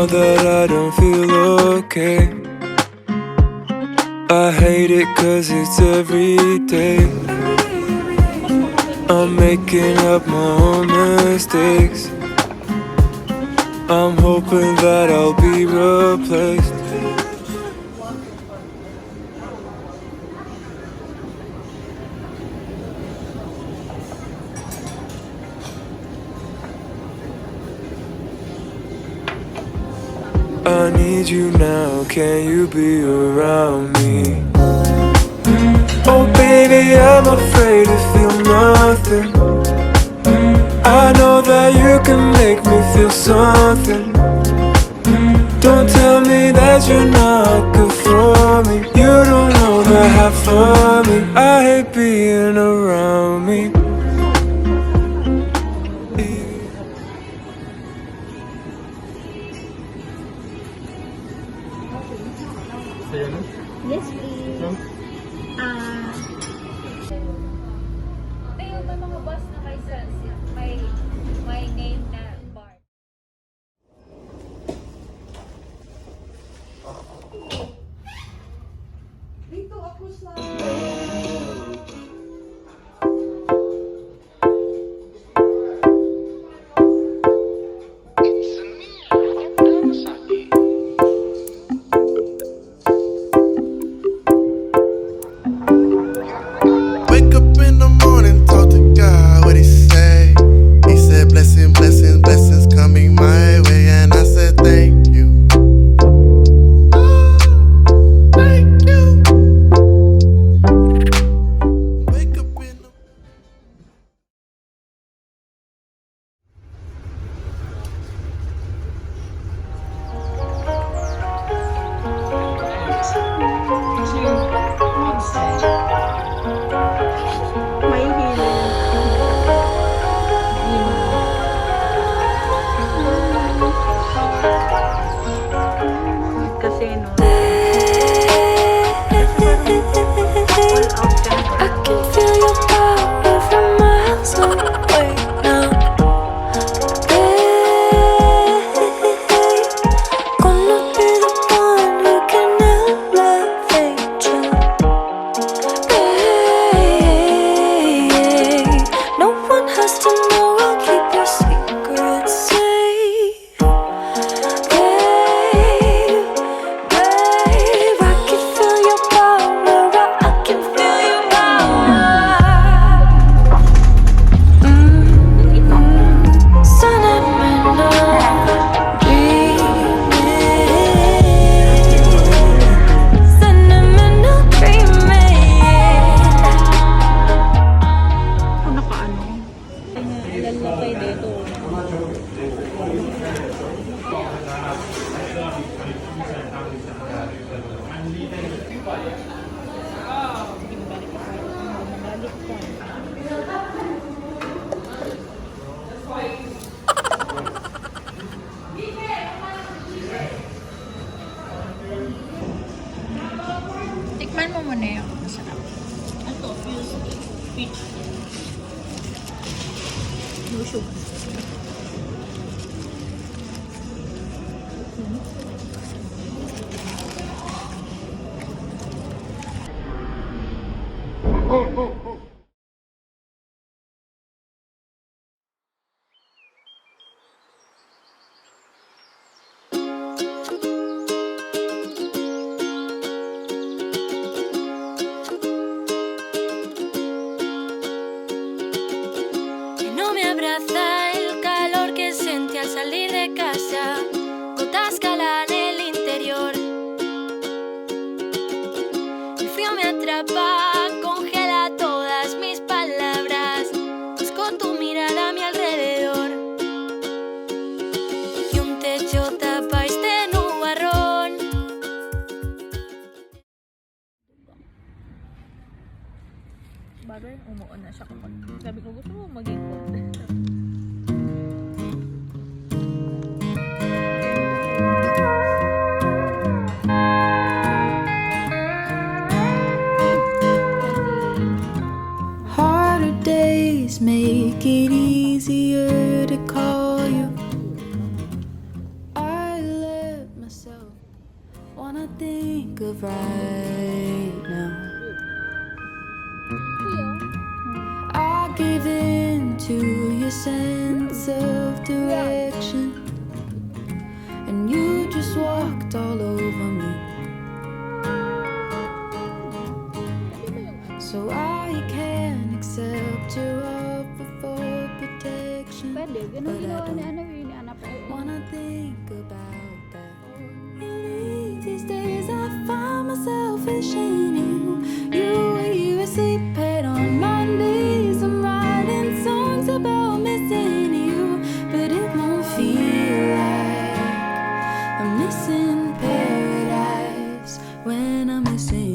now that I don't feel okay. I hate it cause it's every day. I'm making up my own mistakes. I'm hoping that I'll be replaced. I need you now, can you be around me? Oh baby, I'm afraid to feel nothing. I know that you can make me feel something. Don't tell me that you're not good for me. You don't know the half of me. I hate being around me. Yes, please. Tayo may mga bus na may name na bar. Dito ako sa... Tikman mo muna yung masarap. Ito, peach. No sugar. No me abraza el calor que sentí al salir de casa, gotas calan el interior. El frío me atrapa, congela todas mis palabras. Busco tu mirada a mi alrededor y un techo tapa este nubarrón. Bagay, umuon na siya kapag sabi ko gusto mo maging content. Harder days make it easier to call you. I lay of right now. I gave in to your sense of direction, and you just walked all over me. So I can accept your offer for protection, Pwede, but ganun I ginawa ni don't ni anak ko. wanna think about that. You leave these days, I find myself wishing you were here asleep, head on my knees. I'm writing songs about missing you, but it won't feel like I'm missing paradise when I'm missing